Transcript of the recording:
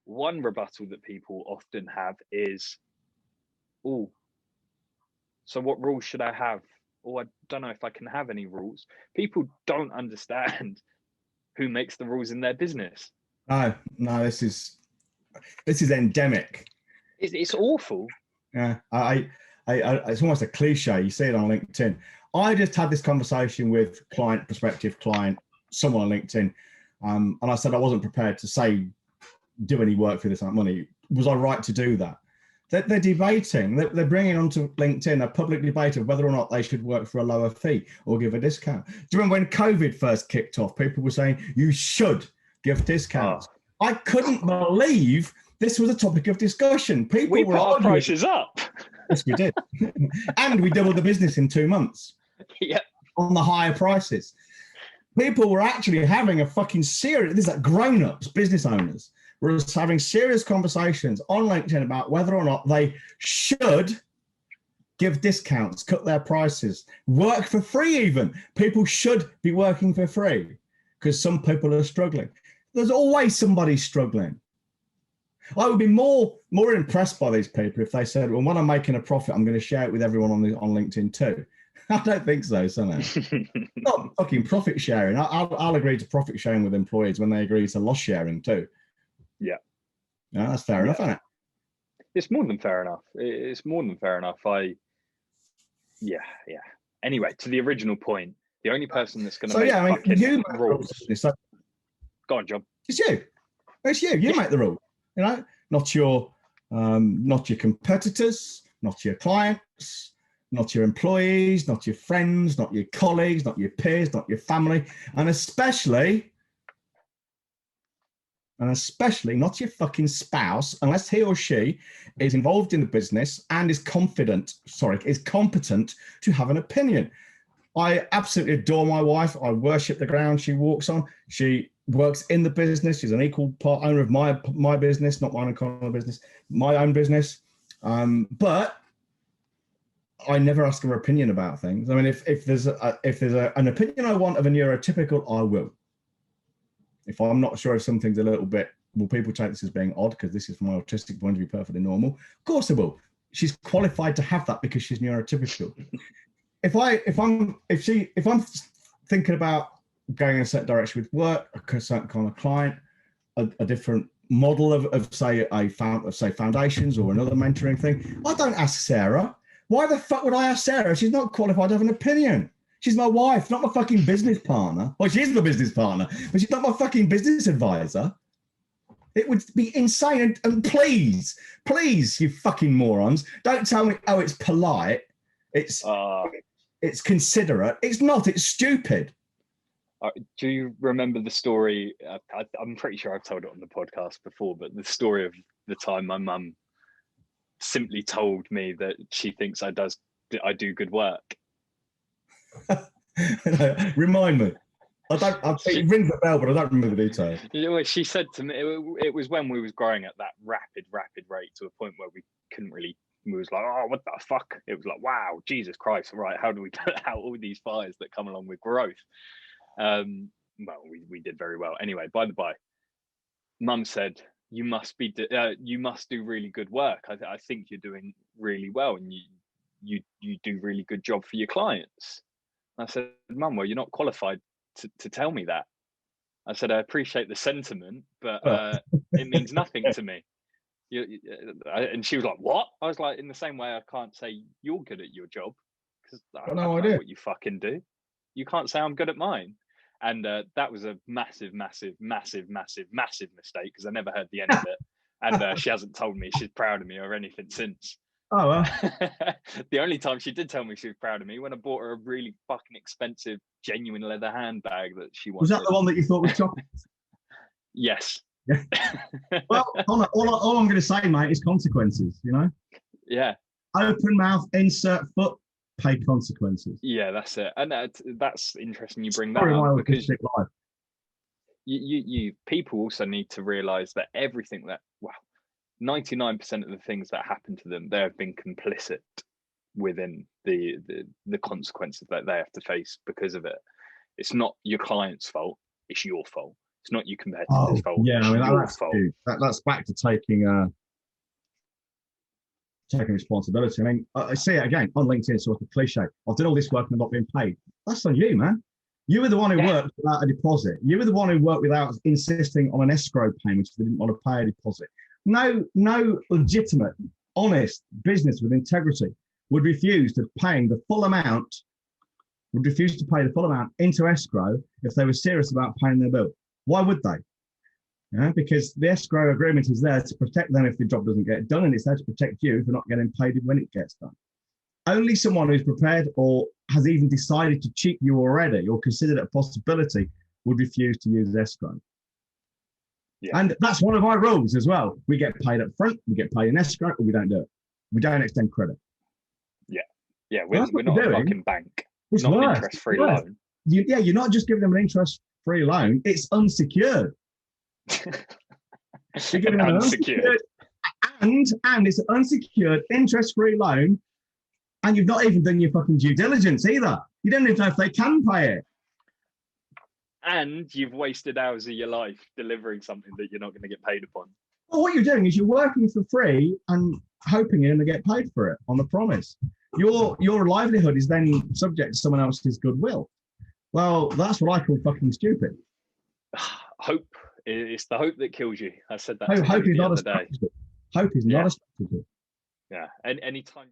one rebuttal that people often have is, oh, so what rules should I have? Or I don't know if I can have any rules. People don't understand who makes the rules in their business. No, this is endemic. It's awful. Yeah, it's almost a cliche. You see it on LinkedIn. I just had this conversation with prospective client, someone on LinkedIn, and I said I wasn't prepared to say do any work for this amount of money. Was I right to do that? They're debating. They're bringing onto LinkedIn a public debate of whether or not they should work for a lower fee or give a discount. Do you remember when COVID first kicked off? People were saying you should give discounts. Oh. I couldn't believe this was a topic of discussion. People were put our prices up. Yes, we did. And we doubled the business in 2 months. Yeah. On the higher prices. People were actually having a fucking serious, this is like grown-ups, business owners, were having serious conversations on LinkedIn about whether or not they should give discounts, cut their prices, work for free even. People should be working for free because some people are struggling. There's always somebody struggling. I would be more impressed by these people if they said, well, when I'm making a profit, I'm going to share it with everyone on LinkedIn too. I don't think so, Sonny. Not fucking profit sharing. I'll agree to profit sharing with employees when they agree to loss sharing too. Yeah. Yeah, that's fair enough, isn't it? It's more than fair enough. It's more than fair enough. Yeah. Anyway, to the original point, the only person that's going to make fucking rules. So, go on, John. It's you. It's you. You make the rule. You know, not your competitors, not your clients, not your employees, not your friends, not your colleagues, not your peers, not your family, and especially not your fucking spouse, unless he or she is involved in the business and is competent to have an opinion. I absolutely adore my wife. I worship the ground she walks on. She works in the business. She's an equal part owner of my business, not mine and business, my own business. But I never ask her opinion about things. I mean, if there's an opinion I want of a neurotypical, I will. If I'm not sure if something's a little bit, will people take this as being odd because this is from my autistic point of view perfectly normal? Of course I will. She's qualified to have that because she's neurotypical. If I'm thinking about going in a certain direction with work, a certain kind of client, a different model of say foundations or another mentoring thing, I don't ask Sarah. Why the fuck would I ask Sarah? She's not qualified to have an opinion. She's my wife, not my fucking business partner. Well, she is my business partner, but she's not my fucking business advisor. It would be insane. And please, you fucking morons, don't tell me, oh, it's polite. It's considerate. It's not. It's stupid. Do you remember the story? I'm pretty sure I've told it on the podcast before, but the story of the time my mum simply told me that she thinks I do good work. Remind me. It rings a bell, but I don't remember the details. She said to me, it was when we was growing at that rapid rate to a point where we couldn't really. We was like, oh, what the fuck? It was like, wow, Jesus Christ! Right, how do we put out all these fires that come along with growth? Well, we did very well. Anyway, by the by, Mum said you must do really good work. I think you're doing really well, and you do really good job for your clients. I said, Mum, well, you're not qualified to tell me that. I said, I appreciate the sentiment, but it means nothing to me. And she was like, what? I was like, in the same way I can't say you're good at your job because I don't know what you fucking do. You can't say I'm good at mine. And that was a massive mistake because I never heard the end of it. And she hasn't told me she's proud of me or anything since. Oh, well. The only time she did tell me she was proud of me when I bought her a really fucking expensive, genuine leather handbag that she wanted. Was that the one that you thought was chocolate? Yes. Yeah. Well, all I'm going to say, mate, is consequences, you know? Yeah. Open mouth, insert foot, pay consequences. Yeah, that's it. And that's interesting you bring that up because you people also need to realise that everything that, 99% of the things that happen to them, they have been complicit within the consequences that they have to face because of it. It's not your client's fault, it's your fault. It's not you competitors' Oh, fault. yeah. It's I mean, your that's fault. huge. That's back to taking responsibility. I mean, I see it again on LinkedIn, it's sort of cliche. I've done all this work and I'm not being paid. That's on you, man. You were the one who Yeah. worked without a deposit. You were the one who worked without insisting on an escrow payment if they didn't want to pay a deposit. No legitimate, honest business with integrity would refuse to pay the full amount, would refuse to pay the full amount into escrow if they were serious about paying their bill. Why would they? Yeah, because the escrow agreement is there to protect them if the job doesn't get done, and it's there to protect you if you're not getting paid when it gets done. Only someone who's prepared or has even decided to cheat you already or considered it a possibility would refuse to use escrow. Yeah. And that's one of our rules as well. We get paid up front, we get paid in escrow, or we don't do it. We don't extend credit. Yeah, we're not a fucking bank. It's not worse. an interest-free loan. You're not just giving them an interest-free loan, it's unsecured. You're giving them an unsecured and it's an unsecured interest-free loan, and you've not even done your fucking due diligence either. You don't even know if they can pay it. And you've wasted hours of your life delivering something that you're not going to get paid upon. Well, what you're doing is you're working for free and hoping you're going to get paid for it on a promise. Your livelihood is then subject to someone else's goodwill. Well, that's what I call fucking stupid. Hope. It's the hope that kills you. I said that Hope is the not a other day. strategy. Hope is not a strategy. Yeah. And anytime